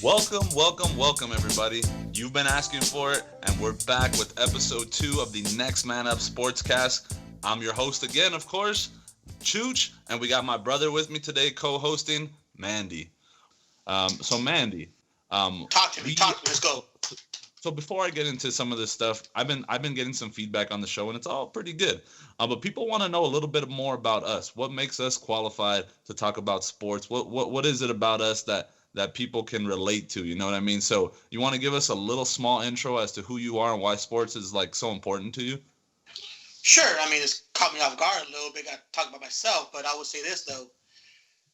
Welcome, everybody. You've been asking for it, and we're back with episode 2 of the NextManUp Sportscast. I'm your host again, of course, Chooch, and we got my brother with me today, co-hosting, Mandy. Mandy, Talk to me. Let's go. so before I get into some of this stuff, I've been getting some feedback on the show, and it's all pretty good. But people want to know a little bit more about us. What makes us qualified to talk about sports? What is it about us that people can relate to? You know what I mean? So you want to give us a little small intro as to who you are and why sports is like so important to you? Sure. I mean, it's caught me off guard a little bit. I talk about myself, but I would say this though: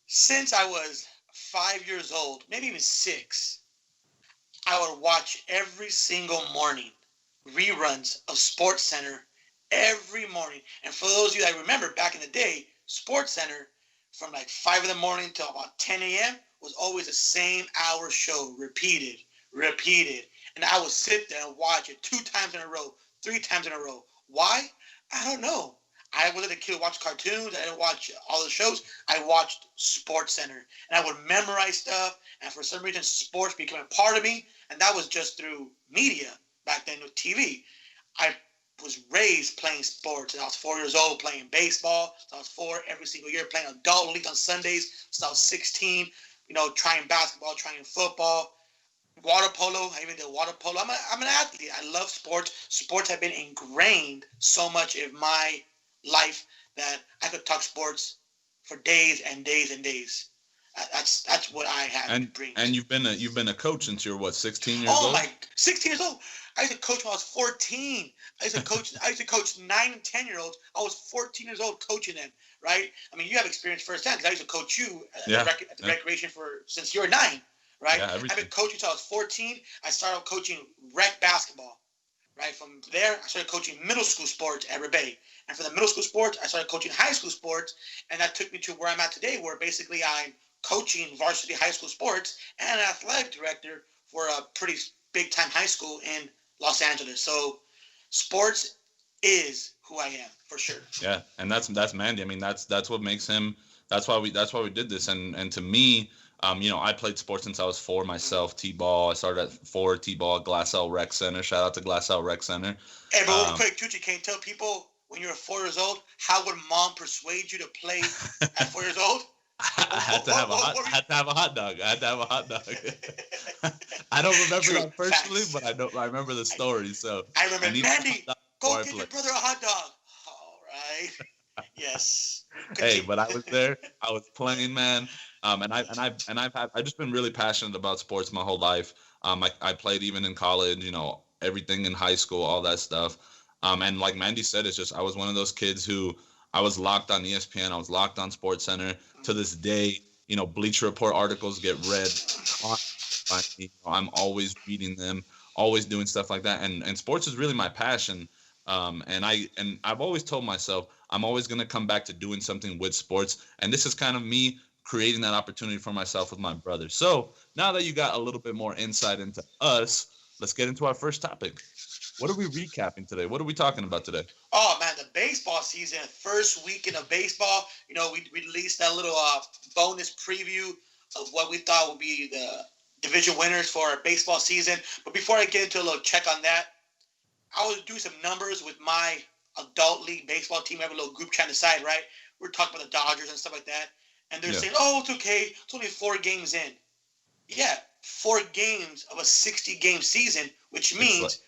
since I was 5 years old, maybe even 6. I would watch every single morning reruns of Sports Center every morning. And for those of you that remember back in the day, Sports Center from like 5 in the morning till about 10 a.m. was always the same hour show, repeated. And I would sit there and watch it 2 times in a row, 3 times in a row. Why? I don't know. I wasn't a kid who watched cartoons. I didn't watch all the shows. I watched Sports Center. And I would memorize stuff. And for some reason, sports became a part of me. And that was just through media back then with TV. I was raised playing sports. And I was 4 years old playing baseball. So I was 4 every single year playing adult league on Sundays. So I was 16, trying basketball, trying football. Water polo, I even did water polo. I'm an athlete. I love sports. Sports have been ingrained so much in my life that I could talk sports for days and days and days. That's what I have to bring. And you've been a coach since you're what, 16 years old? 16 years old. I used to coach when I was 14. I used to coach 9 and 10-year-olds. I was 14 years old coaching them, right? I mean, you have experience firsthand because I used to coach you at the recreation since you were 9, right? Yeah, I've been coaching until I was 14. I started coaching rec basketball. Right, from there, I started coaching middle school sports at Rebay. And from the middle school sports, I started coaching high school sports. And that took me to where I'm at today, where basically I'm coaching varsity high school sports and an athletic director for a pretty big-time high school in Los Angeles. So sports is who I am, for sure. Yeah, and that's Mandy. I mean, that's what makes him. That's why we did this. And to me, I played sports since I was 4 myself. T-ball. I started at 4 T-ball at Glassell Rec Center. Shout out to Glassell Rec Center. Hey, but real quick, Tucci, can you tell people when you were 4 years old, how would mom persuade you to play at 4 years old? I had to have a hot dog. I don't remember that personally, but I remember the story. So I remember, Mandy, go get your brother a hot dog. All right. Yes. Hey, but I was there. I was playing, man. I've just been really passionate about sports my whole life. I played even in college, everything in high school, all that stuff. And like Mandy said, it's just I was one of those kids who I was locked on ESPN. I was locked on Sports Center. To this day, Bleacher Report articles get read constantly. I'm always reading them, always doing stuff like that. And sports is really my passion. And I've always told myself I'm always going to come back to doing something with sports. And this is kind of me creating that opportunity for myself with my brother. So now that you got a little bit more insight into us, let's get into our first topic. What are we recapping today? What are we talking about today? Oh, man, the baseball season, first weekend of baseball. We released that little bonus preview of what we thought would be the division winners for our baseball season. But before I get into a little check on that, I was doing some numbers with my adult league baseball team. I have a little group chat on the side, right? We're talking about the Dodgers and stuff like that. And they're saying, oh, it's okay. It's only 4 games in. Yeah, 4 games of a 60-game season, which means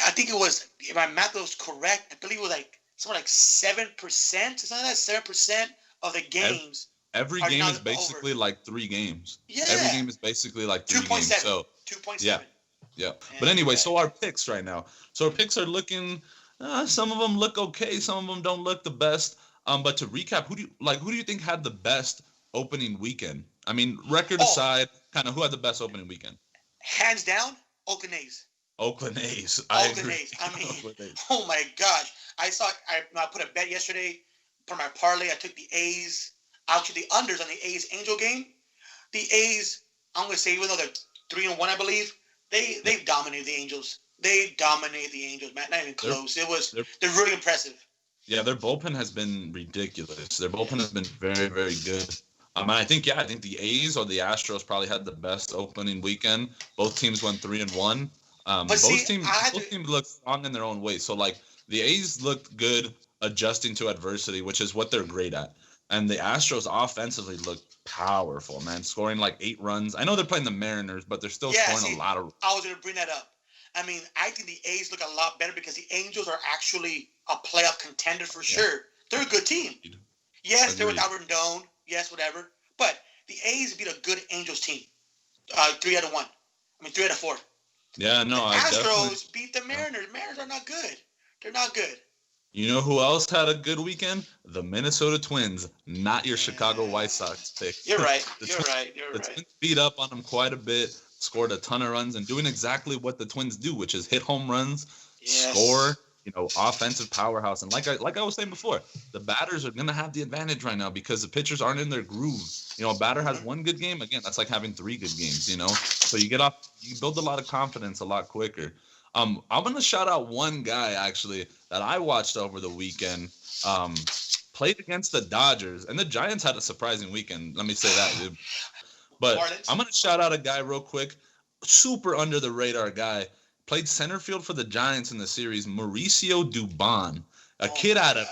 I think it was, if my math was correct, I believe it was something like 7%, something like that, 7% of the games. Every game is basically like 3 games. Yeah. Every game is basically like 3 games. So 2.7. Yeah. But anyway, so our picks right now. So our picks are looking, some of them look okay. Some of them don't look the best. But to recap, who do you think had the best opening weekend? I mean, record aside, kind of who had the best opening weekend? Hands down, Oakland A's. Oakland A's. I mean, oh my gosh. I put a bet yesterday for my parlay. I took the A's, actually the unders on the A's Angel game. The A's, I'm going to say, even though they're 3-1, I believe, they dominated the Angels. They dominated the Angels, man. Not even close. They're really impressive. Yeah, their bullpen has been ridiculous. Their bullpen has been very, very good. And I think the A's or the Astros probably had the best opening weekend. Both teams went 3-1. But see, I had to. Both teams look strong in their own way. So like the A's looked good adjusting to adversity, which is what they're great at. And the Astros offensively looked powerful, man, scoring like 8 runs. I know they're playing the Mariners, but they're still Yeah, scoring a see, lot of. I was going to bring that up. I mean, I think the A's look a lot better because the Angels are actually a playoff contender for sure. They're a good team. Yes, they're Agreed. without Rendon. Yes, whatever. But the A's beat a good Angels team. 3-1. I mean, 3-4. Yeah, The no, I definitely. Astros beat the Yeah. Mariners. Mariners are not good. They're not good. You know who else had a good weekend? The Minnesota Twins, not your Chicago White Sox pick. You're right. the You're right. You're the right. Twins beat up on them quite a bit, scored a ton of runs, and doing exactly what the Twins do, which is hit home runs, Yes. score, offensive powerhouse. And like I was saying before, the batters are gonna have the advantage right now because the pitchers aren't in their groove. A batter has one good game, again, that's like having 3 good games, So you build a lot of confidence a lot quicker. I'm gonna shout out one guy actually that I watched over the weekend. Played against the Dodgers, and the Giants had a surprising weekend. Let me say that, dude. But Marlins. I'm gonna shout out a guy real quick, super under the radar guy. Played center field for the Giants in the series, Mauricio Dubon, a kid out of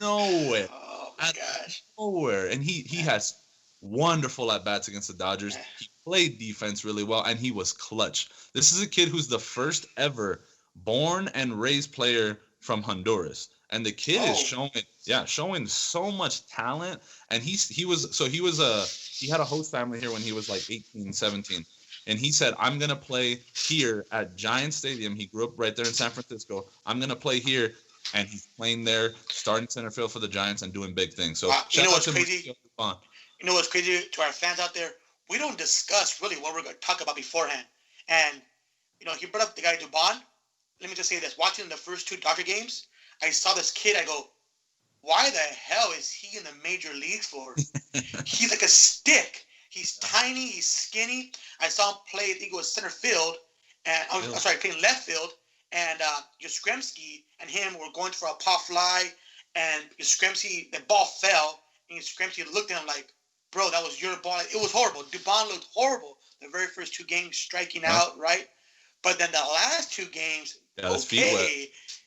nowhere, Oh my gosh. nowhere, and he has wonderful at bats against the Dodgers. He played defense really well, and he was clutch. This is a kid who's the first ever born and raised player from Honduras, and the kid is showing so much talent. And he had a host family here when he was like 18, 17. And he said, I'm going to play here at Giant Stadium. He grew up right there in San Francisco. I'm going to play here. And he's playing there, starting center field for the Giants and doing big things. So you know shout out what's to crazy? Mauricio. You know what's crazy to our fans out there? We don't discuss really what we're going to talk about beforehand. And, he brought up the guy Dubon. Let me just say this. Watching the first 2 Dodger games, I saw this kid. I go, why the hell is he in the major leagues for? He's like a stick. He's tiny. He's skinny. I saw him play, I think it was center field. And playing left field. And Yastrzemski and him were going for a pop fly. And Yastrzemski, the ball fell. And Yastrzemski looked at him like, bro, that was your ball. It was horrible. Dubon looked horrible the very first 2 games, striking out, right? But then the last 2 games, his feet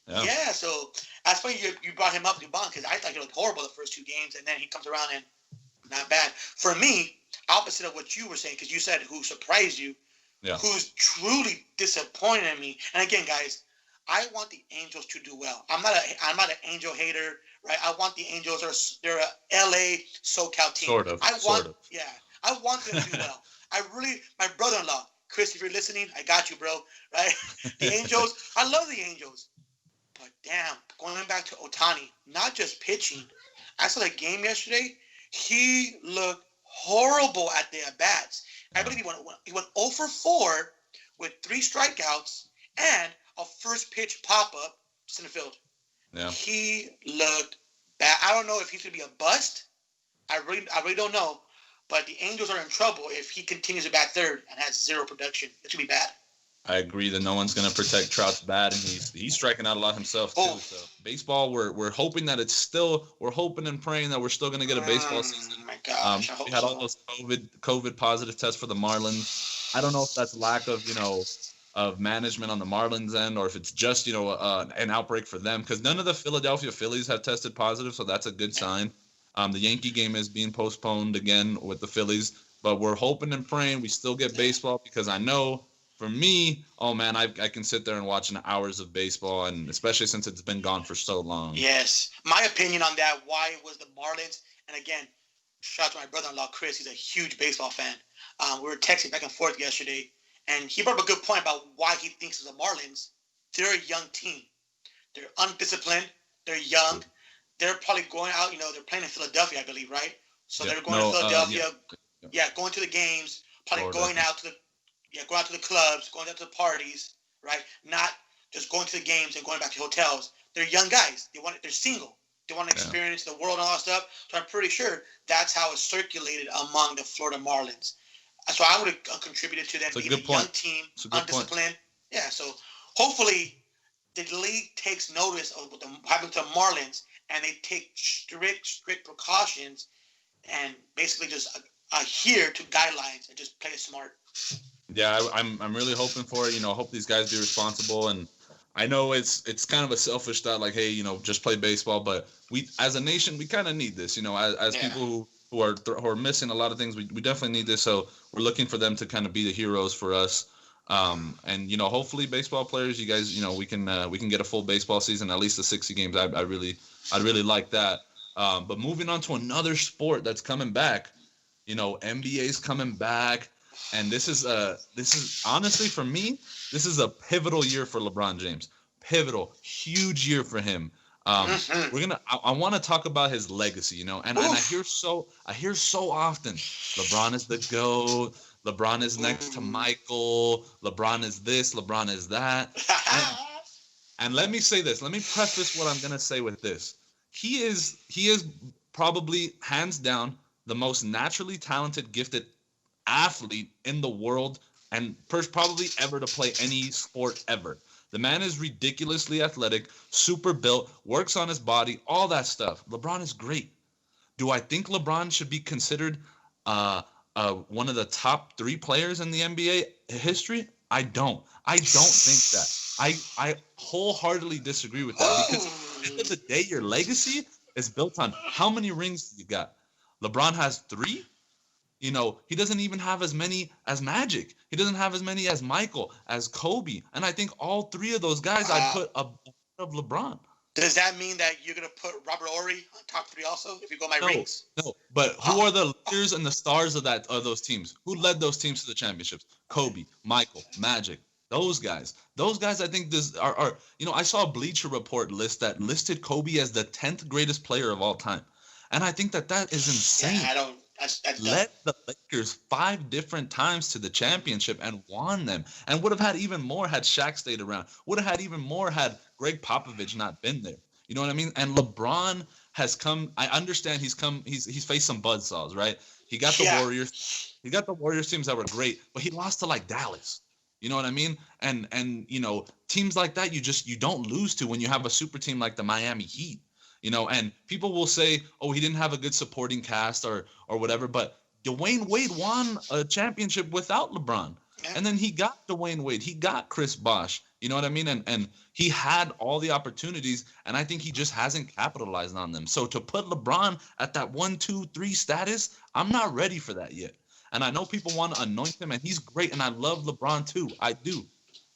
wet. Yeah, so that's funny you brought him up, Dubon, because I thought he looked horrible the first 2 games, and then he comes around and not bad. For me, opposite of what you were saying, because you said who surprised you, who's truly disappointed me. And again, guys, I want the Angels to do well. I'm not an Angel hater, right? I want the Angels. They're a LA SoCal team. Sort of. I want them to do well. My brother-in-law, Chris, if you're listening, I got you, bro. Right? The Angels, I love the Angels. But damn, going back to Ohtani, not just pitching. I saw the game yesterday. He looked horrible at the at-bats. I believe he went 0 for 4 with 3 strikeouts and a first pitch pop-up center field. Yeah. He looked bad. I don't know if he's going to be a bust. I really don't know. But the Angels are in trouble if he continues to bat third and has 0 production. It's going to be bad. I agree that no one's going to protect Trout's bat, and he's striking out a lot himself too. So baseball, we're hoping that we're hoping and praying that we're still going to get a baseball season. Oh my gosh, I hope we had all those COVID positive tests for the Marlins. I don't know if that's lack of of management on the Marlins end, or if it's just an outbreak for them, because none of the Philadelphia Phillies have tested positive, so that's a good sign. The Yankee game is being postponed again with the Phillies, but we're hoping and praying we still get baseball, because I know. For me, oh man, I can sit there and watch hours of baseball, and especially since it's been gone for so long. Yes. My opinion on that, why it was the Marlins, and again, shout out to my brother-in-law, Chris. He's a huge baseball fan. We were texting back and forth yesterday, and he brought up a good point about why he thinks the Marlins, they're a young team. They're undisciplined. They're young. They're probably going out, they're playing in Philadelphia, I believe, right? So they're going to Philadelphia, going to the games, probably going out to the clubs, going out to the parties, right? Not just going to the games and going back to hotels. They're young guys. They're single. They want to experience the world and all that stuff. So I'm pretty sure that's how it's circulated among the Florida Marlins. So I would have contributed to them being a young team, undisciplined. Yeah, so hopefully the league takes notice of what happened to the Marlins, and they take strict precautions and basically just adhere to guidelines and just play it smart. Yeah, I'm really hoping for it. I hope these guys be responsible. And I know it's kind of a selfish thought, like, hey, just play baseball. But we, as a nation, we kind of need this. As Yeah. people who are missing a lot of things, we definitely need this. So we're looking for them to kind of be the heroes for us. And hopefully, baseball players, you guys, we can get a full baseball season, at least the 60 games. I'd really like that. But moving on to another sport that's coming back. NBA's coming back, and this is honestly for me, this is a pivotal year for LeBron James. Pivotal, huge year for him. Mm-hmm. I want to talk about his legacy, and Oof. I hear so often, LeBron is the GOAT, LeBron is next to Ooh. Michael, LeBron is this, LeBron is that. And and let me say this. Let me preface what I'm gonna say with this. He is probably hands down the most naturally talented, gifted athlete in the world, and probably ever to play any sport ever. The man is ridiculously athletic, super built, works on his body, all that stuff. LeBron is great. Do I think LeBron should be considered one of the top three players in the NBA history? I don't. I don't think that. I wholeheartedly disagree with that because at the end of the day, your legacy is built on how many rings you got. LeBron has three. He doesn't even have as many as Magic. He doesn't have as many as Michael, as Kobe. And I think all three of those guys I'd uh, put above of LeBron. does that mean that you're gonna put Robert Ory on top three also? If you go by No, rings? no. But who Oh, are the leaders and the stars of those teams? Who led those teams to the championships? okay. Kobe, Michael, Magic. Those guys. Those guys I think this are I saw a Bleacher Report list that listed Kobe as the 10th greatest player of all time. And I think that is Yeah, insane. I don't. That's dumb. Led the Lakers 5 different times to the championship and won them, and would have had even more had Shaq stayed around. Would have had even more had Greg Popovich not been there. You know what I mean? And LeBron has come. I understand he's come. He's faced some buzzsaws, right? He got the Yeah, Warriors. He got the Warriors teams that were great, but he lost to like Dallas. You know what I mean? And teams like that you don't lose to when you have a super team like the Miami Heat. And people will say, "Oh, he didn't have a good supporting cast or whatever," but Dwayne Wade won a championship without LeBron. yeah, And then he got Dwayne Wade, he got Chris Bosh. You know what I mean? And he had all the opportunities, and I think he just hasn't capitalized on them. So to put LeBron at that 1, 2, 3 status, I'm not ready for that yet. And I know people want to anoint him, and he's great, and I love LeBron too. I do,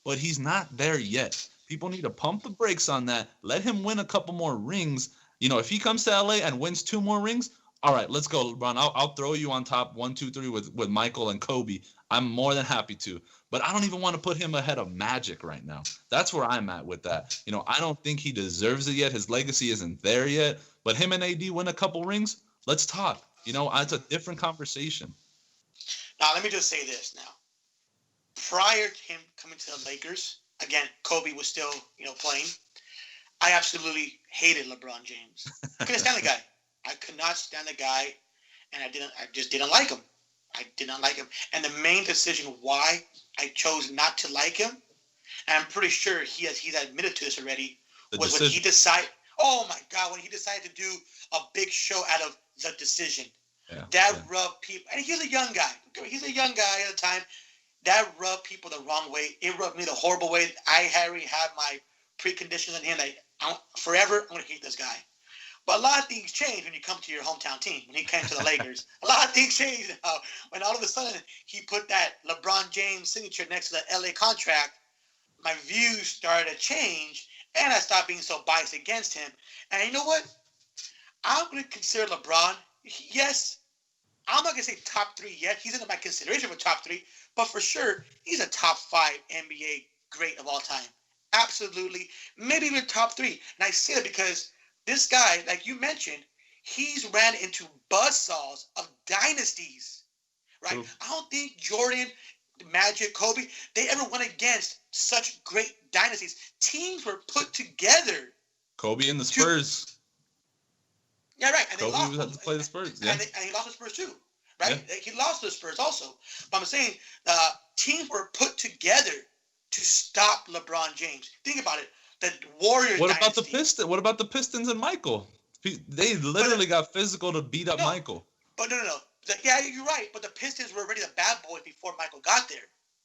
but he's not there yet. People need to pump the brakes on that. Let him win a couple more rings. If he comes to LA and wins 2 more rings, all right, let's go, LeBron. I'll throw you on top 1, 2, 3 with Michael and Kobe. I'm more than happy to. But I don't even want to put him ahead of Magic right now. That's where I'm at with that. I don't think he deserves it yet. His legacy isn't there yet. But him and AD win a couple rings. Let's talk. It's a different conversation. now let me just say this now. Prior to him coming to the Lakers, again, Kobe was still, playing. I absolutely hated LeBron James. I couldn't stand the guy. I could not stand the guy, and I just didn't like him. I did not like him. And the main decision why I chose not to like him, and I'm pretty sure he's admitted to this already, The was when he decision. decided. Oh my God! When he decided to do a big show out of the decision, Yeah, that yeah. rubbed people. And he's a young guy. He's a young guy at the time. That rubbed people the wrong way. It rubbed me the horrible way. I already had my preconditions on him. Like, forever, I'm gonna hate this guy. But a lot of things change when you come to your hometown team. When he came to the Lakers, a lot of things changed now. When all of a sudden he put that LeBron James signature next to the LA contract, my views started to change, and I stopped being so biased against him. And you know what? I'm going to consider LeBron. Yes, I'm not going to say top three yet. He's in my consideration for top three, but for sure, he's a top 5 NBA great of all time. Absolutely. Maybe even top three. And I say that because this guy, like you mentioned, he's ran into buzzsaws of dynasties, right? True. I don't think Jordan, Magic, Kobe, they ever went against such great dynasties. Teams were put together Kobe and the to, Spurs. yeah, right, and they Kobe lost. would have to play the Spurs. Yeah, And he lost the Spurs too, yeah. right? He lost the Spurs also. But I'm saying teams were put together to stop LeBron James. Think about it. The Warriors What about the dynasty. Pistons? What about the Pistons and Michael? They But literally got physical to beat up no, Michael. But no. Yeah, you're right. But the Pistons were already the bad boys before Michael got there.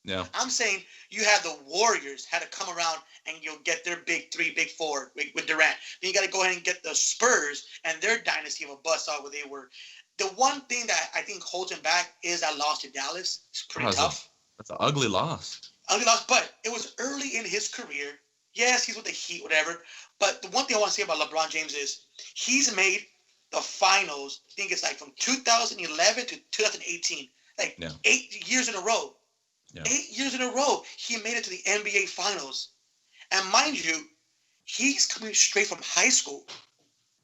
Yeah. I'm saying you had the Warriors had to come around and get their big three, big four with Durant. Then you got to go ahead and get the Spurs and their dynasty of a bust off where they were. The one thing that I think holds him back is that loss to Dallas. It's pretty tough. That's an ugly loss. Ugly loss, but it was early in his career. Yes, he's with the Heat, whatever. But the one thing I want to say about LeBron James is he's made the finals. I think it's like from 2011 to 2018, like 8 years in a row. Yeah. 8 years in a row, he made it to the NBA Finals. And mind you, he's coming straight from high school,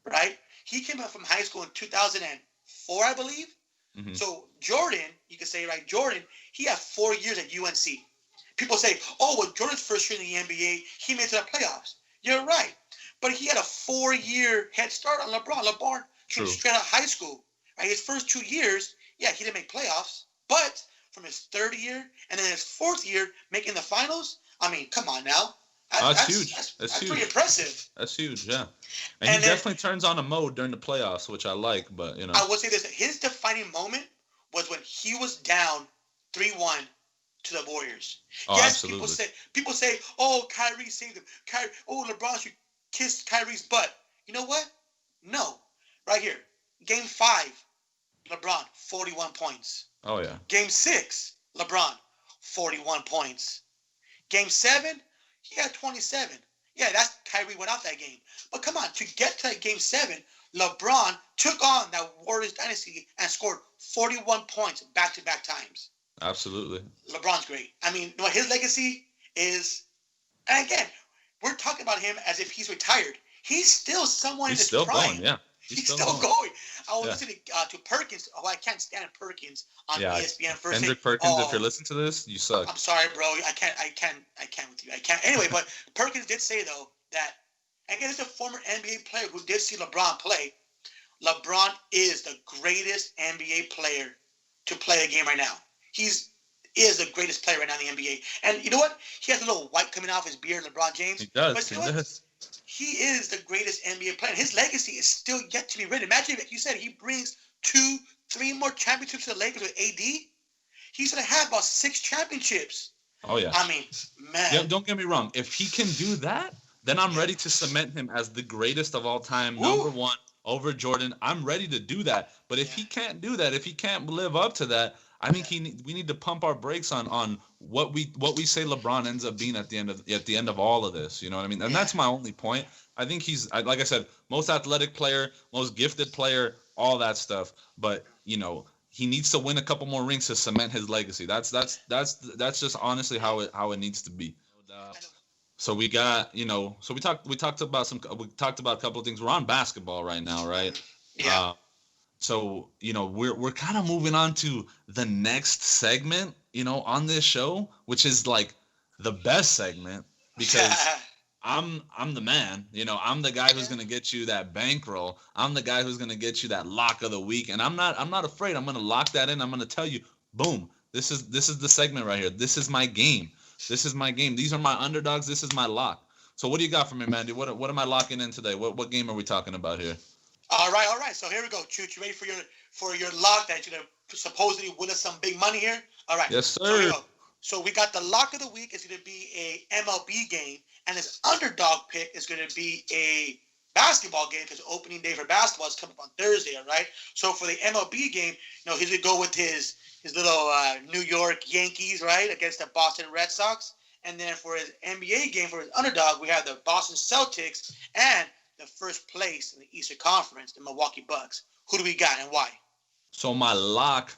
right? He came out from high school in 2004, I believe. Mm-hmm. So Jordan, you could say, right, Jordan, he had 4 years at UNC. People say, oh, well, Jordan's first year in the NBA, he made it to the playoffs. You're right. But he had a 4-year head start on LeBron. LeBron came straight out of high school. Right? His first 2 years, yeah, he didn't make playoffs. But from his third year and then his fourth year making the finals, I mean, come on now. That's huge. That's huge. Pretty impressive. That's huge, yeah. And he definitely turns on a mode during the playoffs, which I like, but, you know. I would say this. His defining moment was when he was down 3-1 to the Warriors. Oh, yes, absolutely. People say, oh, Kyrie saved him. LeBron should kiss Kyrie's butt. You know what? No. Right here. Game 5, LeBron, 41 points. Oh, yeah. Game 6, LeBron, 41 points. Game 7, he had 27. Yeah, that's Kyrie went out that game. But come on, to get to Game 7, LeBron took on that Warriors dynasty and scored 41 points back-to-back times. Absolutely. LeBron's great. I mean, his legacy is, and again, we're talking about him as if he's retired. He's still someone in his prime. He's still going, yeah. He's still going. I was listening to Perkins. Oh, I can't stand Perkins on ESPN first. Kendrick Perkins, if you're listening to this, you suck. I'm sorry, bro. I can't with you. I can't. Anyway, but Perkins did say, though, that, again, this is a former NBA player who did see LeBron play. LeBron is the greatest NBA player to play the game right now. Is the greatest player right now in the NBA. And you know what? He has a little white coming off his beard, LeBron James. He does. But you know what? He is the greatest NBA player. His legacy is still yet to be written. Imagine, like you said, he brings 2-3 more championships to the Lakers with AD. He's going to have about 6 championships. Oh, yeah. I mean, man. Yeah, don't get me wrong. If he can do that, then I'm ready to cement him as the greatest of all time, number one, over Jordan. I'm ready to do that. But if he can't do that, if he can't live up to that, I think we need to pump our brakes on what we say LeBron ends up being at the end of all of this. You know what I mean? And that's my only point. I think he's, like I said, most athletic player, most gifted player, all that stuff. But you know, he needs to win a couple more rings to cement his legacy. That's just honestly how it needs to be. So we got, you know, so we talked about a couple of things. We're on basketball right now, right? Yeah. So, you know, we're kind of moving on to the next segment, you know, on this show, which is like the best segment because I'm the man, you know, I'm the guy who's going to get you that bankroll. I'm the guy who's going to get you that lock of the week. And I'm not afraid. I'm going to lock that in. I'm going to tell you, boom, this is the segment right here. This is my game. This is my game. These are my underdogs. This is my lock. So what do you got for me, Mandy? What am I locking in today? What game are we talking about here? All right. So here we go, Chooch. You ready for your lock that you're gonna supposedly win us some big money here? All right. Yes, sir. So we got the lock of the week is gonna be a MLB game, and his underdog pick is gonna be a basketball game because opening day for basketball is coming up on Thursday. All right. So for the MLB game, you know, he's gonna go with his little New York Yankees, right, against the Boston Red Sox, and then for his NBA game for his underdog, we have the Boston Celtics and the first place in the Eastern Conference, the Milwaukee Bucks. Who do we got and why? So my lock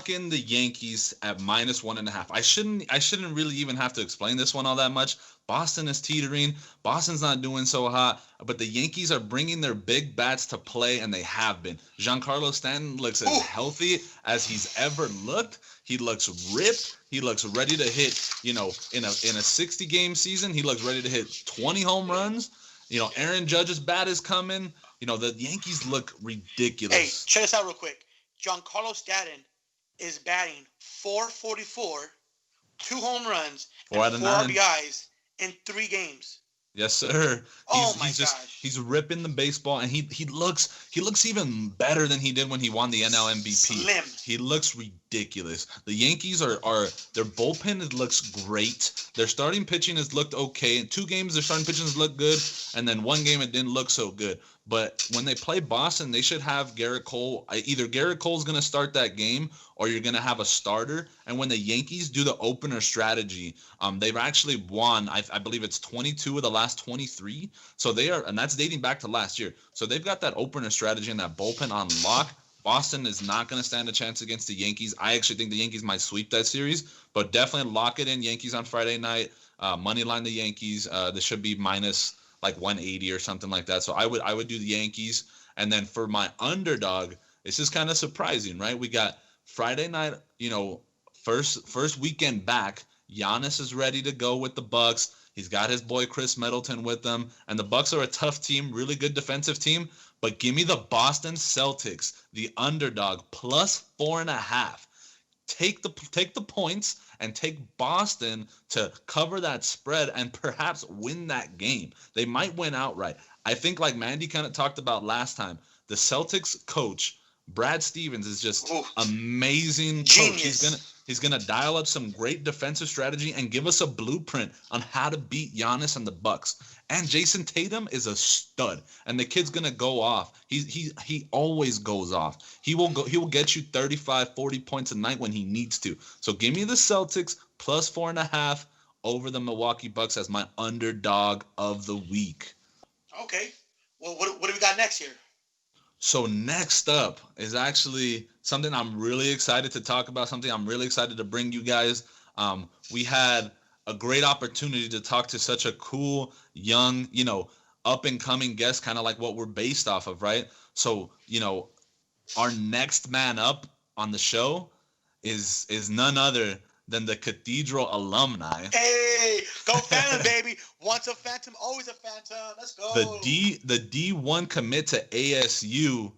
in the Yankees at -1.5. I shouldn't really even have to explain this one all that much. Boston is teetering. Boston's not doing so hot, but the Yankees are bringing their big bats to play, and they have been. Giancarlo Stanton looks as healthy as he's ever looked. He looks ripped. He looks ready to hit, you know, in a 60-game season, he looks ready to hit 20 home runs. You know, Aaron Judge's bat is coming. You know, the Yankees look ridiculous. Hey, check this out real quick. Giancarlo Stanton is batting .444, 2 home runs, and 4 RBIs in 3 games. Yes, sir. Oh my gosh. He's ripping the baseball, and he looks even better than he did when he won the NL MVP. Slim. He looks ridiculous. The Yankees are their bullpen looks great. Their starting pitching has looked okay. In 2 games, their starting pitching has looked good, and then 1 game it didn't look so good. But when they play Boston, they should have Garrett Cole. Either Garrett Cole's going to start that game, or you're going to have a starter. And when the Yankees do the opener strategy, they've actually won, I believe it's 22 of the last 23. So they are, and that's dating back to last year. So they've got that opener strategy and that bullpen on lock. Boston is not going to stand a chance against the Yankees. I actually think the Yankees might sweep that series, but definitely lock it in. Yankees on Friday night. Money line the Yankees. This should be minus like 180 or something like that. So I would do the Yankees. And then for my underdog, this is kind of surprising, right? We got Friday night, first weekend back. Giannis is ready to go with the Bucks. He's got his boy Chris Middleton with them, and the Bucks are a tough team, really good defensive team. But give me the Boston Celtics, the underdog, plus 4.5. Take the points and take Boston to cover that spread and perhaps win that game. They might win outright. I think, like Mandy kind of talked about last time, the Celtics coach Brad Stevens is just amazing coach. He's gonna dial up some great defensive strategy and give us a blueprint on how to beat Giannis and the Bucks. And Jason Tatum is a stud, and the kid's gonna go off. He always goes off. He will get you 35, 40 points a night when he needs to. So give me the Celtics plus 4.5 over the Milwaukee Bucks as my underdog of the week. Okay. Well, what do we got next here? So next up is actually something I'm really excited to talk about, something I'm really excited to bring you guys. We had a great opportunity to talk to such a cool, young, up-and-coming guest, kind of like what we're based off of, right? So, our next man up on the show is none other than the Cathedral alumni. Hey, go Phantom, baby. Once a Phantom, always a Phantom. Let's go. The D1 commit to ASU,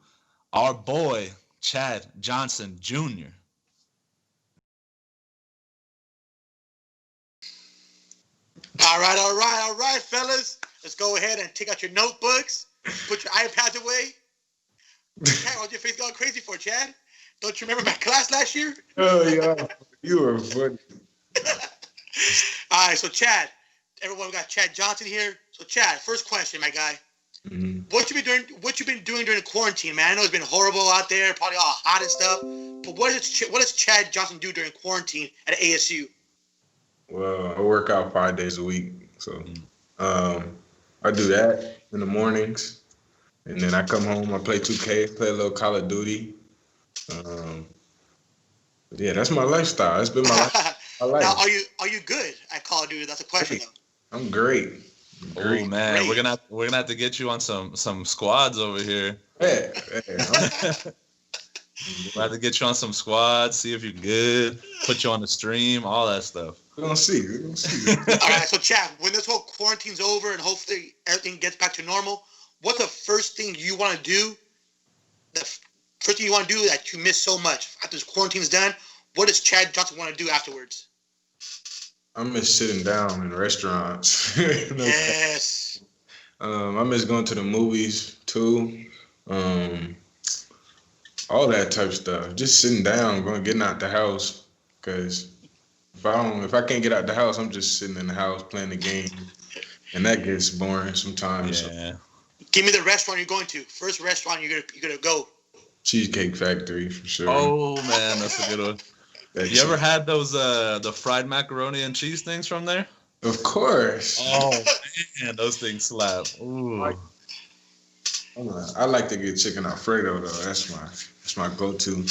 our boy, Chad Johnson Jr. All right, fellas. Let's go ahead and take out your notebooks. Put your iPads away. Chad, what's your face going crazy for, Chad? Don't you remember my class last year? Oh, yeah. You were funny. All right, so Chad, everyone got Chad Johnson here. So Chad, first question, my guy. Mm-hmm. What you been doing during the quarantine, man? I know it's been horrible out there, probably all hot and stuff. But what does Chad Johnson do during quarantine at ASU? Well, I work out 5 days a week. So I do that in the mornings. And then I come home, I play 2K, play a little Call of Duty. Yeah, that's my lifestyle. That's been my life. Now, are you good at Call of Duty? That's a question, though. I'm great. Oh man, great. We're gonna have to get you on some squads over here. Yeah. We'll have to get you on some squads, see if you're good, put you on the stream, all that stuff. We're gonna see. All right, so Chad, when this whole quarantine's over and hopefully everything gets back to normal, what's the first thing you want to do? The first thing you want to do that you miss so much after this quarantine's done? What does Chad Johnson want to do afterwards? I miss sitting down in restaurants. Yes. I miss going to the movies too. All that type of stuff. Just sitting down, getting out the house. Cause if I can't get out the house, I'm just sitting in the house playing the game, and that gets boring sometimes. Yeah. So. Give me the restaurant you're going to. First restaurant you're gonna go. Cheesecake Factory for sure. Oh man, that's a good one. You ever had those the fried macaroni and cheese things from there? Of course. Oh man, those things slap. Ooh. I like to get chicken Alfredo though. That's my go-to.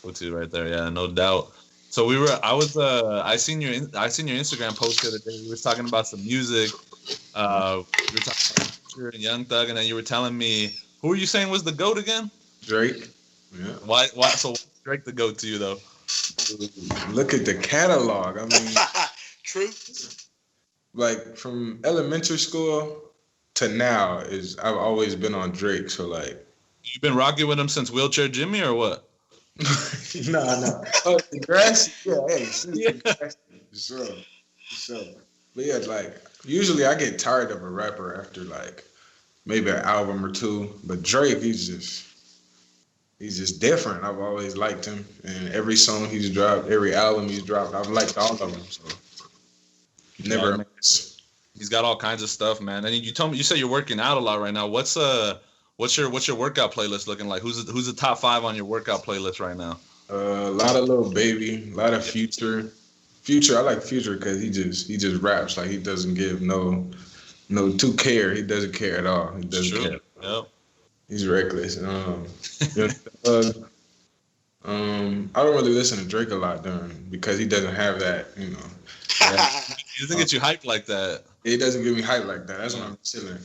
Go-to right there. Yeah, no doubt. So I seen your Instagram post the other day. We were talking about some music. We were talking about Future and Young Thug, and then you were telling me, who were you saying was the GOAT again? Drake. Yeah. Why? So Drake the GOAT to you though? Look at the catalog. I mean, True. Like from elementary school to now I've always been on Drake. So like, you been rocking with him since Wheelchair Jimmy or what? No. Oh, the grass. Yeah, hey, the grass. For sure. But yeah, like Usually I get tired of a rapper after like maybe an album or two, but Drake, he's just different. I've always liked him, and every song he's dropped, every album he's dropped, I've liked all of them. So Yeah, never. man, he's got all kinds of stuff, man. And you told me you said you're working out a lot right now. What's your workout playlist looking like? Who's the top 5 on your workout playlist right now? A lot of Lil Baby, a lot of Future. Future, I like Future because he just raps like he doesn't give no to care. He doesn't care at all. He doesn't True. care. Yep. He's reckless. You know, I don't really listen to Drake a lot during because he doesn't have that. He doesn't get you hyped like that. He doesn't give me hype like that. That's when I'm chilling.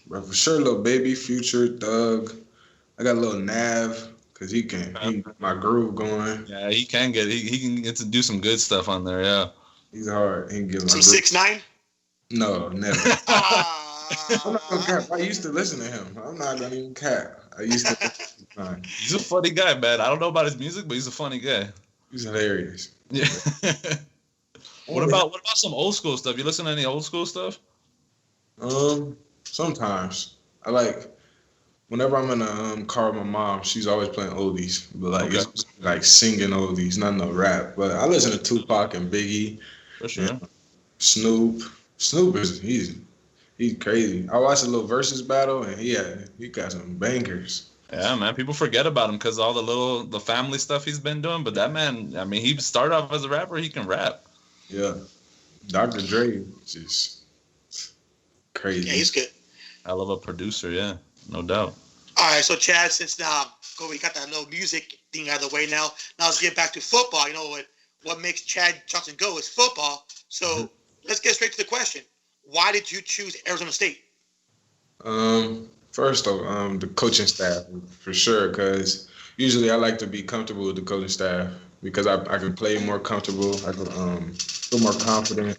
But for sure, Lil Baby, Future, Thug. I got a little Nav because he get my groove going. Yeah, he can get to do some good stuff on there. Yeah. He's hard. He can get my Some groove. 6ix9ine. No, never. I'm not gonna cap. I used to listen to him. I'm not gonna even cap. I used to listen to him. He's a funny guy, man. I don't know about his music, but he's a funny guy. He's hilarious. Yeah. What about some old school stuff? You listen to any old school stuff? Sometimes I like whenever I'm in a car with my mom, she's always playing oldies, but like Okay. it's like singing oldies, not no rap. But I listen to Tupac and Biggie, For sure. and Snoop. Snoop he's crazy. I watched a little versus battle and he got some bangers. Yeah, man. People forget about him because all the family stuff he's been doing. But that man, I mean, he started off as a rapper. He can rap. Yeah, Dr. Dre just crazy. Yeah, he's good. I love a producer. Yeah, no doubt. All right, so Chad, since we got that little music thing out of the way now let's get back to football. You know what makes Chad Johnson go is football. So let's get straight to the question. Why did you choose Arizona State? First off, the coaching staff for sure, because usually I like to be comfortable with the coaching staff because I can play more comfortable. I can feel more confident.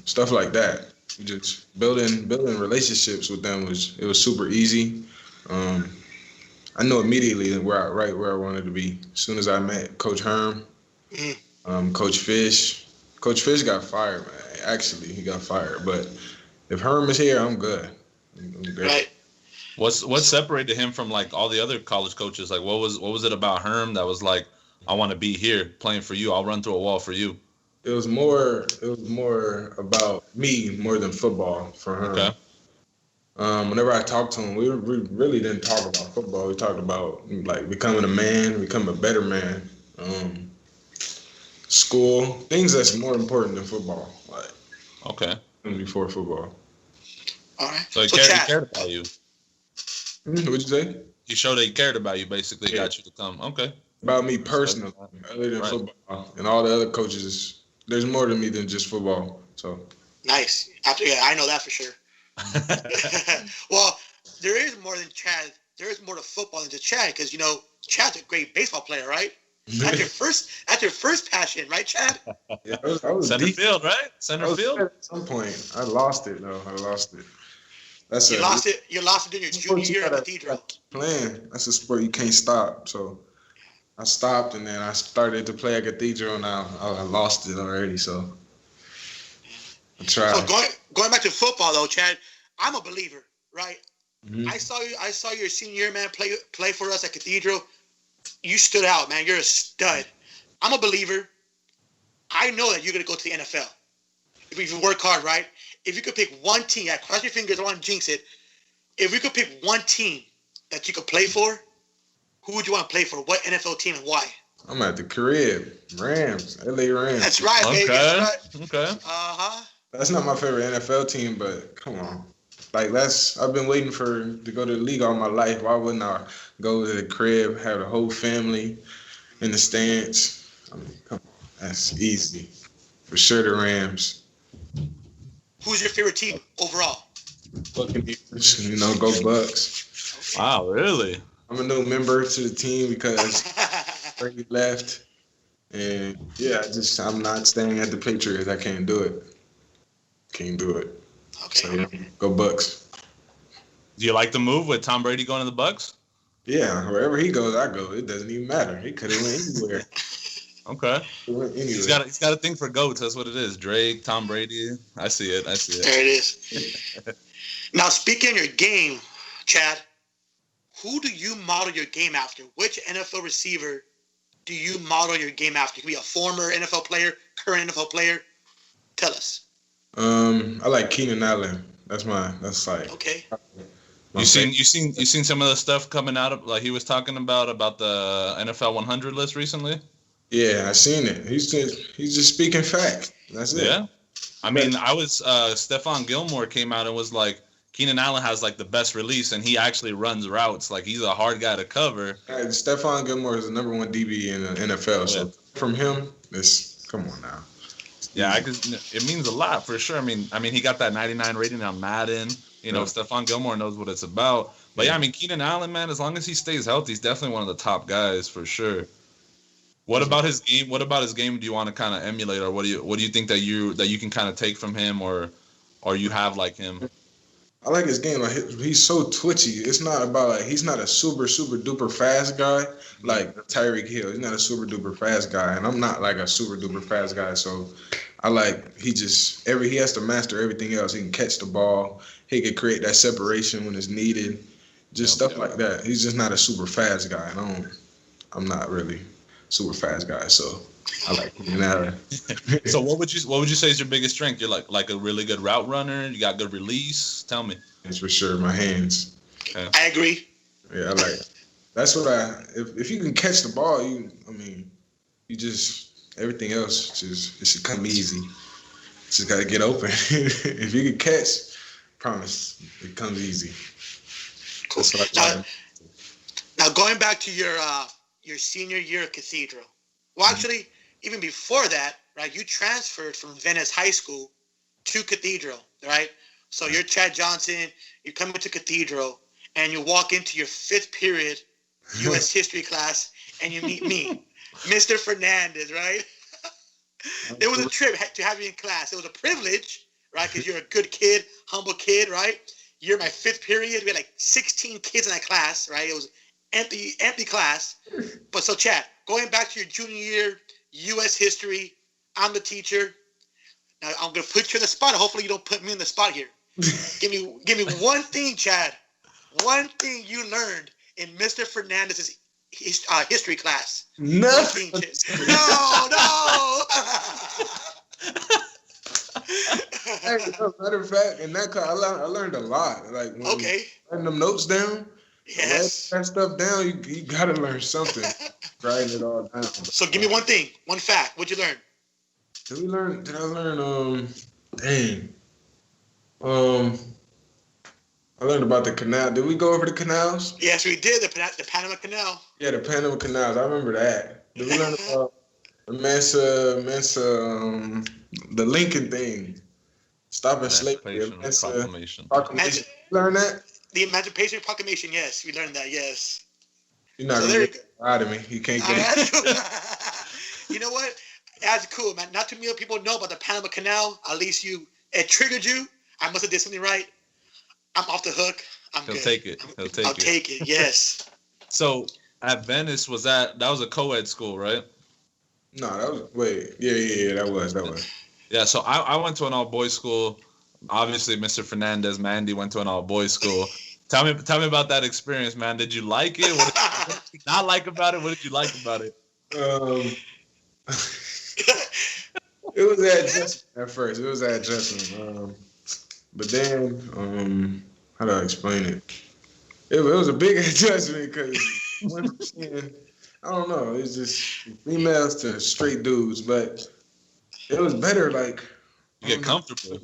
Stuff like that. Just building relationships with them was super easy. I knew immediately right where I wanted to be. As soon as I met Coach Herm, Coach Fish. Coach Fish got fired, man. Actually, he got fired. But if Herm is here, I'm good. I'm good. Right. What separated him from like all the other college coaches? Like, what was it about Herm that was like, I want to be here playing for you. I'll run through a wall for you. It was more about me more than football for Herm. Okay. Whenever I talked to him, we really didn't talk about football. We talked about like becoming a man, becoming a better man. School, things that's more important than football. Like Okay. before football. All right. So he Chad, cared about you. What'd you say? He showed that he cared about you. Basically, Yeah. got you to come. Okay. About me personally, other than Right. football, and all the other coaches. There's more to me than just football. So nice. I know that for sure. Well, there is more than Chad. There is more to football than just Chad because Chad's a great baseball player, right? That's your first passion, right, Chad? yeah, I was Center deep. field, right? Center field. At some point, I lost it though. I lost it. That's You lost it in your junior year at Cathedral. Playing. That's a sport you can't stop. So I stopped, and then I started to play at Cathedral, and I lost it already. So I tried. So going back to football though, Chad, I'm a believer, right? Mhm. I saw your senior year, man, play for us at Cathedral. You stood out, man. You're a stud. I'm a believer. I know that you're gonna go to the NFL if you work hard, right? If you could pick one team, I cross your fingers, I want to jinx it. If you could pick one team that you could play for, who would you want to play for? What NFL team and why? I'm at the crib. Rams. LA Rams. That's right, Okay. baby. That's right. Okay. Uh-huh. That's not my favorite NFL team, but come on. Like I've been waiting to go to the league all my life. Why wouldn't I go to the crib, have the whole family in the stands? I mean, come on. That's easy. For sure the Rams. Who's your favorite team overall? Buccaneers, go Bucks. Wow, really? I'm a new member to the team because Brady left. And yeah, I'm not staying at the Patriots. I can't do it. Can't do it. Okay. So yeah, go Bucks. Do you like the move with Tom Brady going to the Bucks? Yeah, wherever he goes, I go. It doesn't even matter. He could have went anywhere. Okay. Anyway. He's got a thing for goats. That's what it is. Drake, Tom Brady. I see it. There it is. Now, speaking of your game, Chad, who do you model your game after? Which NFL receiver do you model your game after? It could be a former NFL player, current NFL player. Tell us. I like Keenan Allen. That's like. Okay. You seen some of the stuff coming out of, like he was talking about the NFL 100 list recently? Yeah, I seen it. He's just speaking facts. That's it. Yeah. I mean, Stephon Gilmore came out and was like, Keenan Allen has like the best release, and he actually runs routes. Like he's a hard guy to cover. Stephon Gilmore is the number 1 DB in the NFL. So from him, come on now. Yeah, it means a lot for sure. I mean, he got that 99 rating on Madden. You know, Stephon Gilmore knows what it's about. But yeah, I mean, Keenan Allen, man, as long as he stays healthy, he's definitely one of the top guys for sure. What about his game? What about his game do you want to kind of emulate, or what do you think that you can kind of take from him, or you have like him? I like his game. Like he's so twitchy. It's not about like he's not a super duper fast guy like Tyreek Hill. He's not a super duper fast guy, and I'm not like a super duper fast guy. So I like he has to master everything else. He can catch the ball. He can create that separation when it's needed. Just stuff like that. He's just not a super fast guy. I'm not really super fast guy. So I like Keenan Allen. So what would you say is your biggest strength? You're like a really good route runner. You got good release. Tell me. It's for sure my hands. Okay. I agree. Yeah, I like it. That's what if you can catch the ball, you just everything else it should come easy. Just gotta get open. If you can catch, promise it comes easy. Cool. Now going back to your senior year at Cathedral. Well, actually, even before that, right? You transferred from Venice High School to Cathedral, right? So you're Chad Johnson. You come into Cathedral, and you walk into your 5th period U.S. history class, and you meet me, Mr. Fernandez, right? It was a trip to have you in class. It was a privilege, right? Because you're a good kid, humble kid, right? You're my 5th period. We had like 16 kids in that class, right? It was empty class. But so, Chad, going back to your junior year, U.S. history, I'm the teacher. Now I'm gonna put you in the spot. Hopefully, you don't put me in the spot here. Give me one thing, Chad. One thing you learned in Mr. Fernandez's history class. Nothing. No. Hey, matter of fact, in that class, I learned a lot. Like when writing them notes down. Yes. Write that stuff down. You gotta learn something. Writing it all down. So give me one thing, one fact. What'd you learn? Did I learn? I learned about the canal. Did we go over the canals? Yes, we did. The Panama Canal. Yeah, the Panama Canals. I remember that. Did we learn about the Mensa, the Lincoln thing? Stopping slavery. Proclamation. Learn that? The Emancipation Proclamation. Yes, we learned that. Yes. You're not gonna get out of me. You can't get it. You know what? That's cool, man. Not too many people know about the Panama Canal. At least it triggered you. I must have did something right. I'm off the hook. He'll take it. I'll take it. Yes. So at Venice, that was a co-ed school, right? No, that was Yeah, that was. Yeah, so I went to an all-boys school. Obviously, Mr. Fernandez, Mandy went to an all-boys school. Tell me about that experience, man. Did you like it? What did you not like about it? What did you like about it? It was that adjustment at first. It was that adjustment. But then, how do I explain it? It was a big adjustment because I don't know. It's just females to straight dudes, but it was better. Like you get comfortable.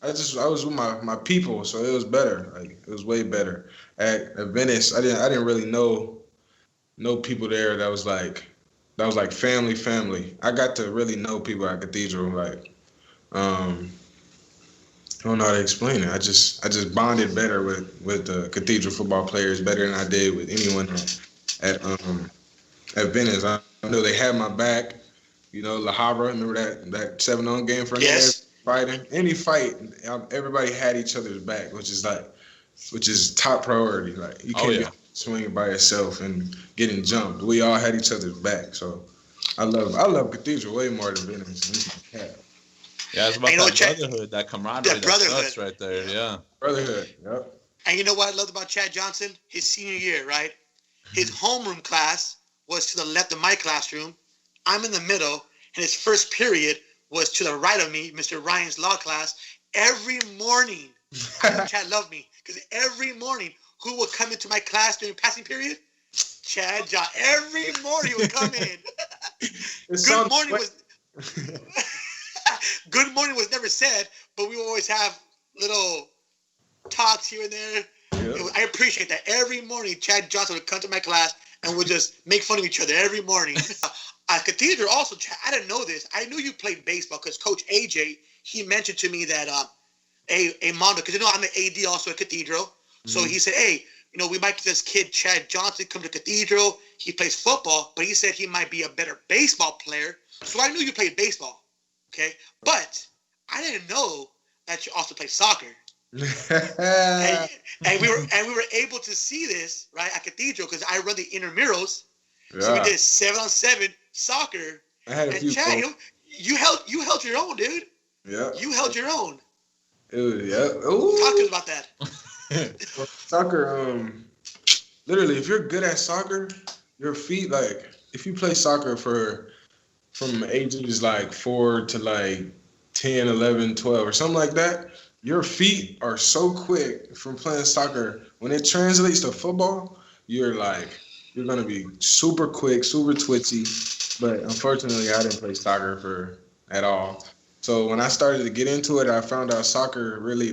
I was with my people, so it was better. Like it was way better. At Venice, I didn't really know people there that was like family. I got to really know people at Cathedral. Like I don't know how to explain it. I just bonded better with the Cathedral football players better than I did with anyone at Venice. I know they had my back. You know, La Habra, remember that 7-on game for yes. Fighting any fight, everybody had each other's back, which is top priority. Like you can't be swinging by yourself and getting jumped. We all had each other's back. So I love Cathedral way more than Venice. Yeah, it's about And you know what, that Chad? brotherhood, that camaraderie, That that brotherhood. starts right there. Yeah. Brotherhood. Yep. And you know what I loved about Chad Johnson? His senior year, right? His homeroom class was to the left of my classroom. I'm in the middle, and his first period was to the right of me, Mr. Ryan's law class. Every morning, Chad loved me because every morning, who would come into my class during passing period? Chad John. Every morning he would come in. Good morning was good morning was never said, but we would always have little talks here and there. Yep. I appreciate that. Every morning, Chad Johnson would come to my class and would just make fun of each other every morning. At Cathedral, also, Chad, I didn't know this. I knew you played baseball because Coach AJ, he mentioned to me that a Mondo, because I'm an AD also at Cathedral. So he said, hey, we might get this kid, Chad Johnson, come to Cathedral. He plays football, but he said he might be a better baseball player. So I knew you played baseball, okay? But I didn't know that you also played soccer. and we were able to see this right at Cathedral because I run the intramurals. Yeah. So we did 7-on-7 soccer. I had a few. Chad, you held your own, dude. Yeah. You held your own. Yeah. Ooh. Talk to us about that. Soccer, literally, if you're good at soccer, your feet, like, if you play soccer from ages like 4 to like 10, 11, 12 or something like that, your feet are so quick from playing soccer. When it translates to football, you're going to be super quick, super twitchy. But unfortunately, I didn't play soccer at all. So when I started to get into it, I found out soccer really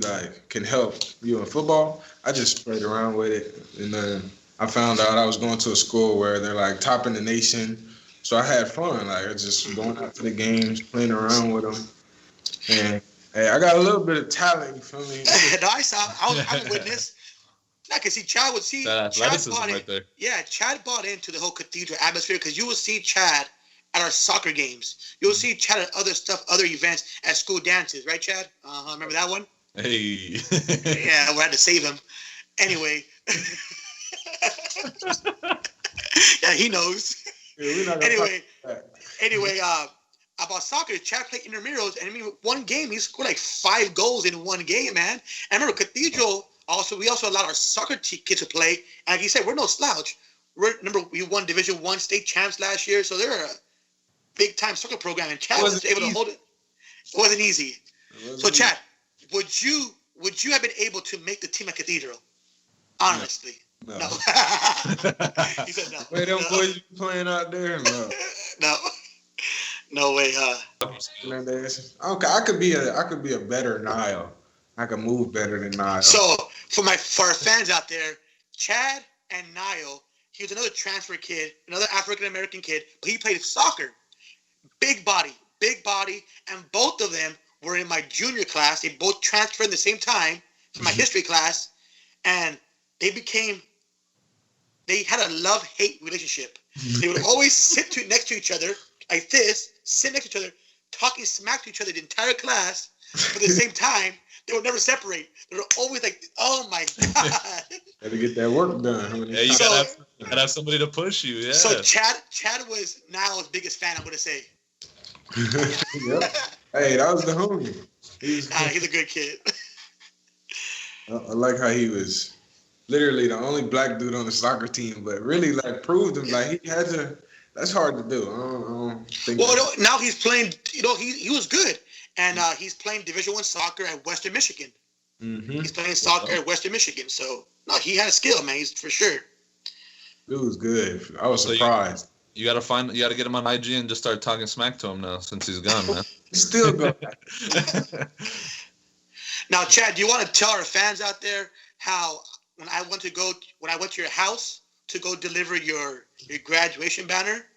can help you in football. I just played around with it. And then I found out I was going to a school where they're top in the nation. So I had fun. I just going out to the games, playing around with them. And hey, I got a little bit of talent, you feel me? No, I'm a witness. I can see Chad would see that athleticism Chad right there. Yeah, Chad bought into the whole Cathedral atmosphere because you will see Chad at our soccer games. You'll see Chad at other events, at school dances, right, Chad? Remember that one? Hey. Yeah, we had to save him. Anyway. Yeah, he knows. Yeah, anyway, about soccer, Chad played intramurals, and I mean, one game, he scored 5 goals in one game, man. I remember Cathedral, we also allowed our soccer kids to play, and like you said, we're no slouch. Remember, we won Division I state champs last year, so they're a big-time soccer program, and Chad was able to hold it. It wasn't easy. So, Chad, would you have been able to make the team at Cathedral? Honestly. No. He said no. Wait, them boys playing out there? No. No way. I could be a better Nile. I could move better than Nile. So for our fans out there, Chad and Nile, he was another transfer kid, another African American kid, but he played soccer. Big body, and both of them were in my junior class. They both transferred at the same time from my history class, and they had a love-hate relationship. They would always sit next to each other like this, sit next to each other, talking smack to each other the entire class, but at the same time, they would never separate. They were always like, oh my God. Had to get that work done. Yeah, you gotta have somebody to push you, yeah. So Chad was Niall's biggest fan, I'm going to say. Yep. Hey, that was the homie. He's a good kid. I like how he was literally the only black dude on the soccer team, but really proved him he had to. That's hard to do. I don't think. Well, now he's playing. He was good, and he's playing Division I soccer at Western Michigan. Mm-hmm. He's playing soccer at Western Michigan, so no, he had a skill, man. He's for sure. It was good. I was surprised. You gotta get him on IG and just start talking smack to him now since he's gone, man. He's still going. Now, Chad, do you want to tell our fans out there how when I went to your house to go deliver your graduation banner,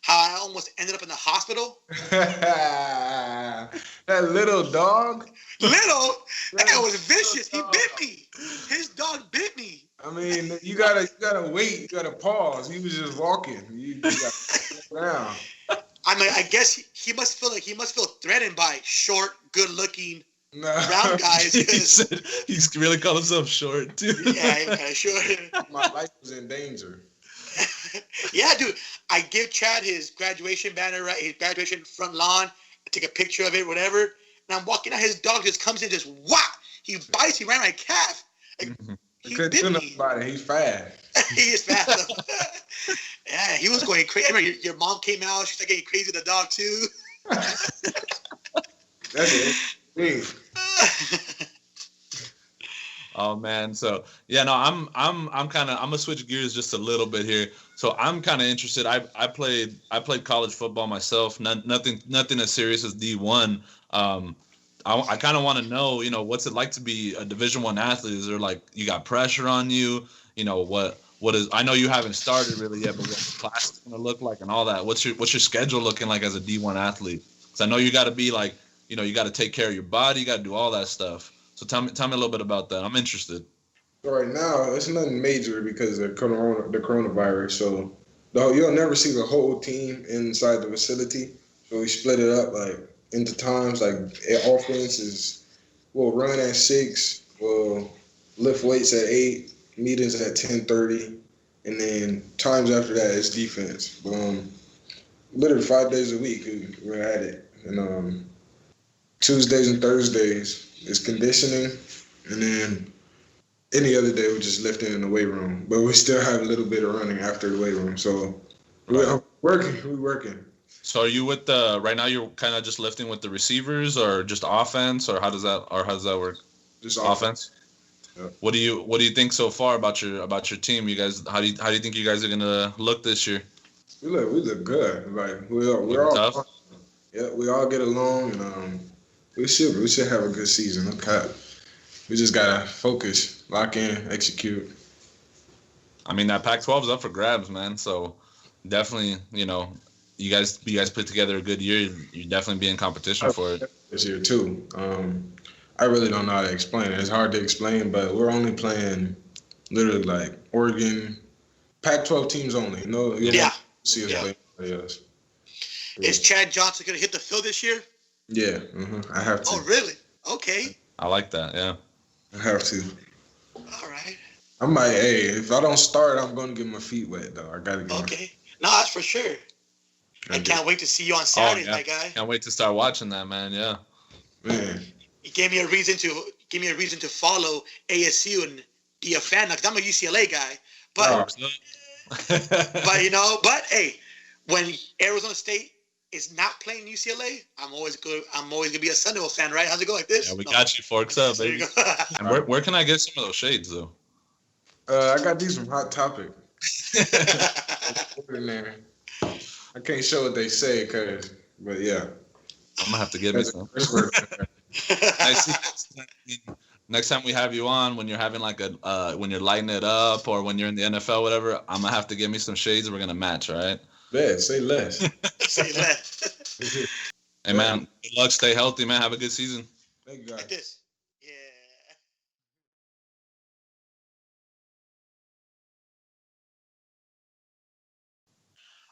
how I almost ended up in the hospital? That little dog. That guy was vicious. He bit me. His dog bit me. I mean, you gotta wait. You gotta pause. He was just walking. You gotta slow down. I mean, I guess he must feel threatened by short, good-looking brown guys. He's really called himself short too. Yeah, short. My life was in danger. Yeah, dude. I give Chad his graduation banner, right? His graduation front lawn. I take a picture of it, whatever. And I'm walking out. His dog just comes in, just whop. He bites. He ran my calf. Like, He he couldn't bit do me. nothing about it. He's fast. He is fast. Yeah, he was going crazy. Remember, your mom came out. She's like getting crazy with the dog too. That's it. Hey, Oh man, so yeah, no, I'm kind of I'm gonna switch gears just a little bit here. So I'm kind of interested. I played college football myself. Nothing as serious as D1. I kind of want to know, what's it like to be a Division 1 athlete? Is there like you got pressure on you? What is? I know you haven't started really yet, but what the class is gonna look like and all that. What's your schedule looking like as a D1 athlete? Because I know you got to be like, you got to take care of your body. You got to do all that stuff. So tell me a little bit about that. I'm interested. so right now, it's nothing major because of the coronavirus. So you'll never see the whole team inside the facility. So we split it up like into times. Like offense is we'll run at 6. We'll lift weights at 8. Meetings at 10:30, and then times after that is defense. Literally 5 days a week we're at it. And Tuesdays and Thursdays is conditioning, and then any other day we're just lifting in the weight room. But we still have a little bit of running after the weight room. So we're working. We're working. So are you with the right now? You're kind of just lifting with the receivers, or just offense, or how does that work? Just Offense. Yeah. What do you think so far about your team? You guys, how do you think you guys are gonna look this year? We look good. Like we're Looking all tough. yeah, we all get along, and we should have a good season. Okay, we just gotta focus, lock in, execute. I mean, that Pac-12 is up for grabs, man. So definitely, you guys put together a good year. You definitely be in competition for it. This year too. I really don't know how to explain it. It's hard to explain, but we're only playing literally like Oregon, Pac-12 teams only. No, you Yeah. won't see us Yeah. play anybody else. Is Chad Johnson going to hit the field this year? Yeah, I have to. Oh, really? Okay. I like that. Yeah. I have to. All right. I might. Hey, if I don't start, I'm gonna get my feet wet though. I gotta get. Okay. No, that's for sure. I can't wait to see you on Saturdays, yeah. my guy. Can't wait to start watching that, man. Yeah. Man, You gave me a reason to follow ASU and be a fan because I'm a UCLA guy. But but hey, when Arizona State is not playing UCLA, I'm always gonna be a Sun Devil fan, right? How's it go like this? Yeah, we got you. Forks up, There baby. you go. And where can I get some of those shades though? I got these from Hot Topic. Put it in there. I can't show what they say, but yeah. I'm gonna have to get me some. Next time we have you on, when you're having like when you're lighting it up or when you're in the NFL, whatever, I'm gonna have to get me some shades and we're gonna match, all right? Yeah, say less. Say that. Hey man, good luck, stay healthy, man. Have a good season. Thank you guys. Like this. Yeah.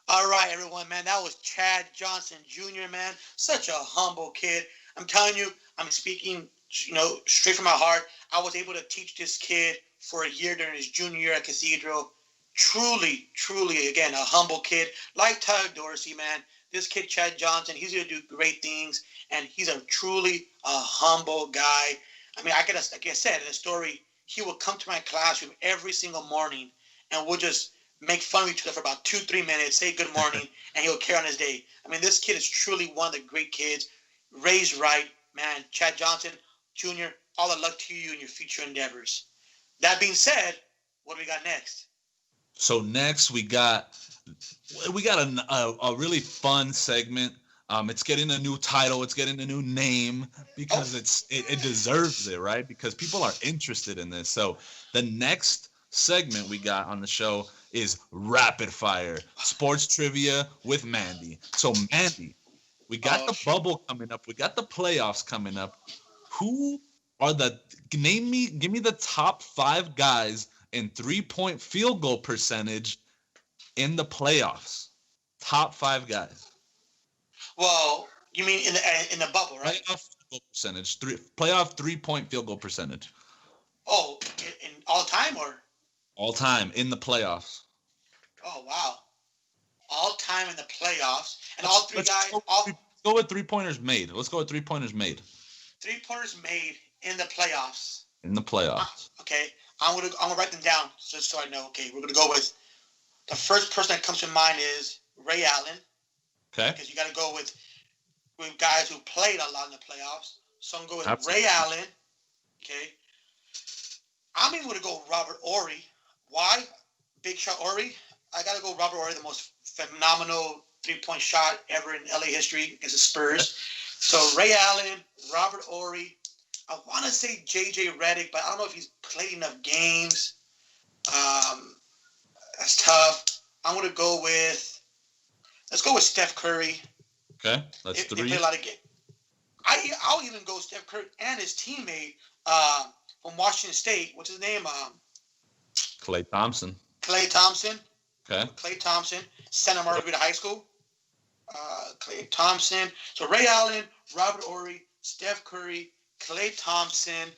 All right, everyone, man. That was Chad Johnson Jr., man. Such a humble kid. I'm telling you, I'm speaking, straight from my heart. I was able to teach this kid for a year during his junior year at Cathedral. Truly, truly, again, a humble kid. Like Tyler Dorsey, man. This kid, Chad Johnson, he's going to do great things, and he's a truly humble guy. I mean, like I said in the story, he would come to my classroom every single morning, and we'll just make fun of each other for about 2-3 minutes, say good morning, and he'll carry on his day. I mean, this kid is truly one of the great kids, raised right, man. Chad Johnson Jr., all the luck to you in your future endeavors. That being said, what do we got next? So next we got a really fun segment. It's getting a new title. It's getting a new name because it deserves it, right? Because people are interested in this. So the next segment we got on the show is Rapid Fire Sports Trivia with Mandy. So Mandy, we got the bubble coming up. We got the playoffs coming up. Who are give me the top 5 guys in 3-point field goal percentage in the playoffs. Top 5 guys. Well, you mean in the bubble, right? Playoff field goal percentage. Playoff 3-point field goal percentage. Oh, in all time or? All time in the playoffs. Oh, wow. all time in the playoffs, and all three guys, Let's go with 3-pointers made. Let's go with 3-pointers made 3-pointers made in the playoffs. in the playoffs. Okay, I'm gonna write them down just so I know. Okay, we're gonna go with the first person that comes to mind is Ray Allen. Okay. Because you got to go with guys who played a lot in the playoffs. So I'm going to go with Absolutely. Ray Allen. Okay. I'm even going to go Robert Horry. Why? Big shot Horry. I got to go Robert Horry, the most phenomenal 3-point shot ever in LA history against the Spurs. So Ray Allen, Robert Horry. I want to say J.J. Redick, but I don't know if he's played enough games. That's tough. I'm going to go with, let's go with Steph Curry. Okay, that's 3. They play a lot of games. I'll even go Steph Curry and his teammate from Washington State. What's his name? Klay Thompson. Klay Thompson. Okay. Klay Thompson, Santa Margarita High School. Klay Thompson. So Ray Allen, Robert Horry, Steph Curry, Klay Thompson.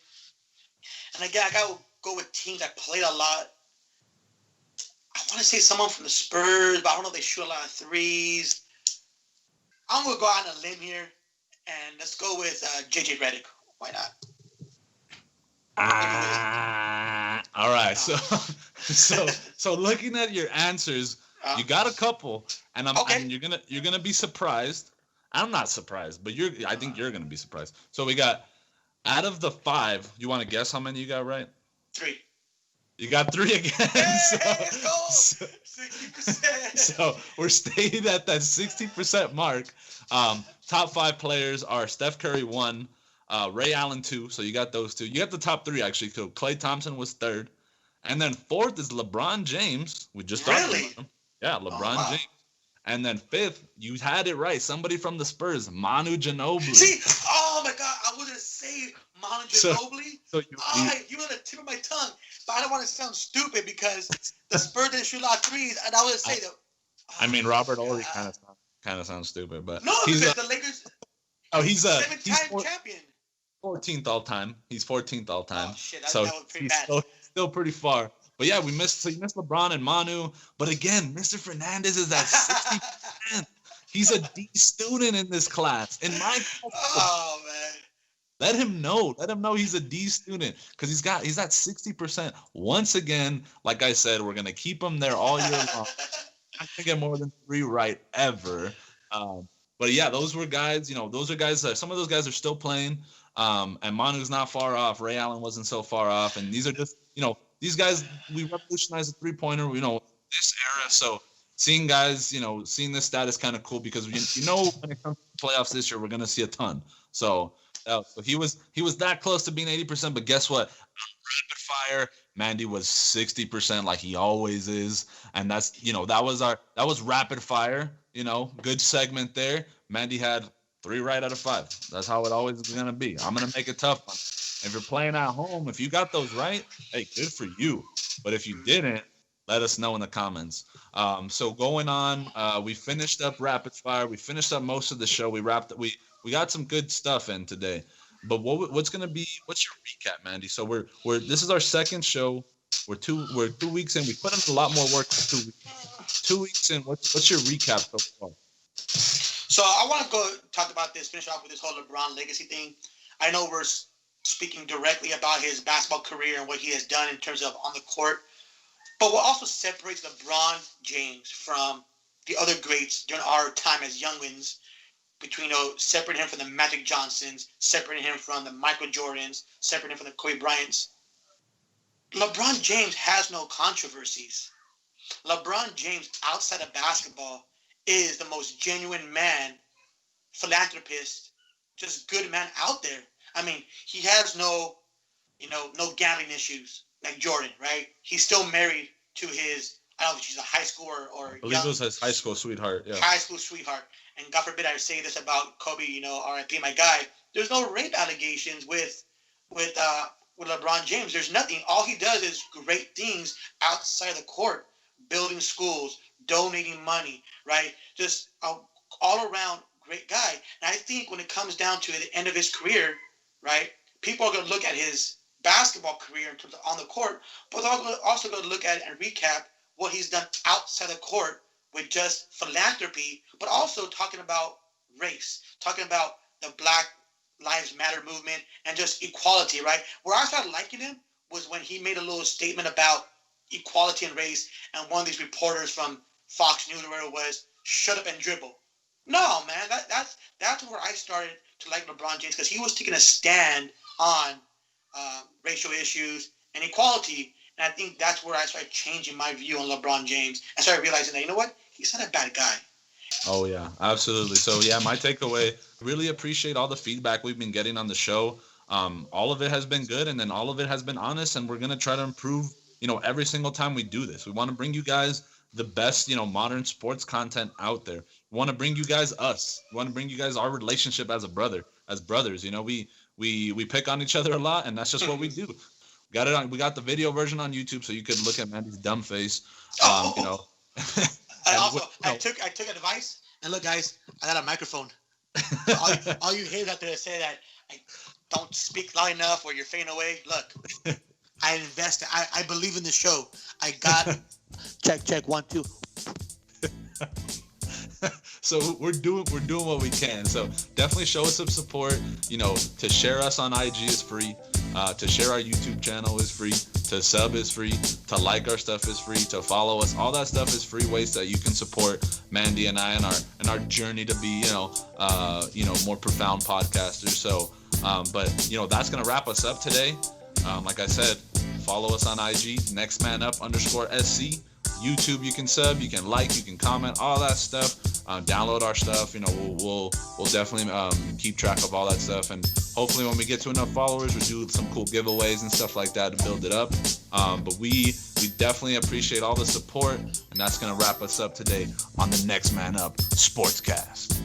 And again, I got to go with teams that played a lot. I want to say someone from the Spurs, but I don't know if they shoot a lot of threes. I'm going to go out on a limb here, and let's go with J.J. Redick. Why not? All right. So looking at your answers, you got a couple, and you're gonna be surprised. I'm not surprised, but I think you're gonna be surprised. So we got, out of the 5, you want to guess how many you got right? 3. You got 3 again. Let's go. 60%. So we're staying at that 60% mark. Top 5 players are Steph Curry 1, Ray Allen 2. So you got those 2. You got the top 3 actually. So Klay Thompson was 3rd, and then 4th is LeBron James. We just talked about him. Yeah, LeBron James. And then 5th, you had it right. Somebody from the Spurs, Manu Ginobili. See, oh my God, I was gonna say Manu Ginobili. So you were the tip of my tongue, but I don't want to sound stupid because the Spurs didn't shoot a lot of threes, and I would say that. I mean, Robert Horry kind of sounds stupid, but no, because the Lakers. He's 7-time champion. 14th all time. He's 14th all time. Oh shit, that was pretty bad. Still pretty far. But yeah, you missed LeBron and Manu. But again, Mr. Fernandez is at 60%. He's a D student in this class. In my class. Oh man. Let him know. Let him know he's a D student, because he's at 60%. Once again, like I said, we're gonna keep him there all year long. I can't get more than 3 right ever. But yeah, those were guys. Those are guys. Some of those guys are still playing. And Manu's not far off. Ray Allen wasn't so far off. And these are just, these guys, we revolutionized the 3-pointer, this era. So seeing guys, seeing this stat is kind of cool, because when it comes to playoffs this year, we're going to see a ton. So he was that close to being 80%, but guess what? Rapid fire, Mandy was 60% like he always is. And that's, that was rapid fire, good segment there. Mandy had 3 right out of 5. That's how it always is going to be. I'm going to make it tough on you. If you're playing at home, if you got those right, hey, good for you. But if you didn't, let us know in the comments. So going on, we finished up rapid fire. We finished up most of the show. We got some good stuff in today. But what's your recap, Mandy? So we're this is our second show. We're 2 weeks in. We put in a lot more work for 2 weeks. 2 weeks in. What's your recap so far? So I want to go talk about this, finish off with this whole LeBron legacy thing. I know we're speaking directly about his basketball career and what he has done in terms of on the court, but what also separates LeBron James from the other greats during our time as youngins, between separating him from the Magic Johnsons, separating him from the Michael Jordans, separating him from the Kobe Bryants. LeBron James has no controversies. LeBron James, outside of basketball, is the most genuine man, philanthropist, just good man out there. I mean, he has no gambling issues like Jordan, right? He's still married to his, I don't know if she's a high school or I believe it was his high school sweetheart. Yeah. High school sweetheart. And God forbid I say this about Kobe, R.I.P. my guy. There's no rape allegations with LeBron James. There's nothing. All he does is great things outside the court, building schools, donating money, right? Just all around great guy. And I think when it comes down to the end of his career, right, people are going to look at his basketball career in terms of on the court, but they're also going to look at it and recap what he's done outside the court with just philanthropy, but also talking about race, talking about the Black Lives Matter movement and just equality, right? Where I started liking him was when he made a little statement about equality and race, and one of these reporters from Fox News or whatever it was, shut up and dribble. No, man, that's where I started to like LeBron James, because he was taking a stand on racial issues and equality. And I think that's where I started changing my view on LeBron James and started realizing that, you know what, he's not a bad guy. Oh yeah, absolutely. So yeah, my takeaway, really appreciate all the feedback we've been getting on the show. All of it has been good, and then all of it has been honest, and we're gonna try to improve, every single time we do this. We want to bring you guys the best, modern sports content out there. We want to bring you guys us. We want to bring you guys our relationship as a brother, as brothers. We pick on each other a lot, and that's just what we do. We got the video version on YouTube, so you could look at Mandy's dumb face. I took advice, and look, guys, I got a microphone. So all you haters out there that say that I don't speak loud enough or you're fading away, look, I invested. I believe in the show. I got check 1 2. So we're doing what we can. So definitely show us some support. To share us on IG is free. To share our YouTube channel is free. To sub is free. To like our stuff is free. To follow us, all that stuff is free ways that you can support Mandy and I in our journey to be more profound podcasters. So, but that's gonna wrap us up today. Like I said, follow us on IG, NextManUp_SC. YouTube, you can sub, you can like, you can comment, all that stuff. Download our stuff. We'll definitely keep track of all that stuff, and hopefully when we get to enough followers, we'll do some cool giveaways and stuff like that to build it up. But we definitely appreciate all the support, and that's gonna wrap us up today on the Next Man Up Sportscast.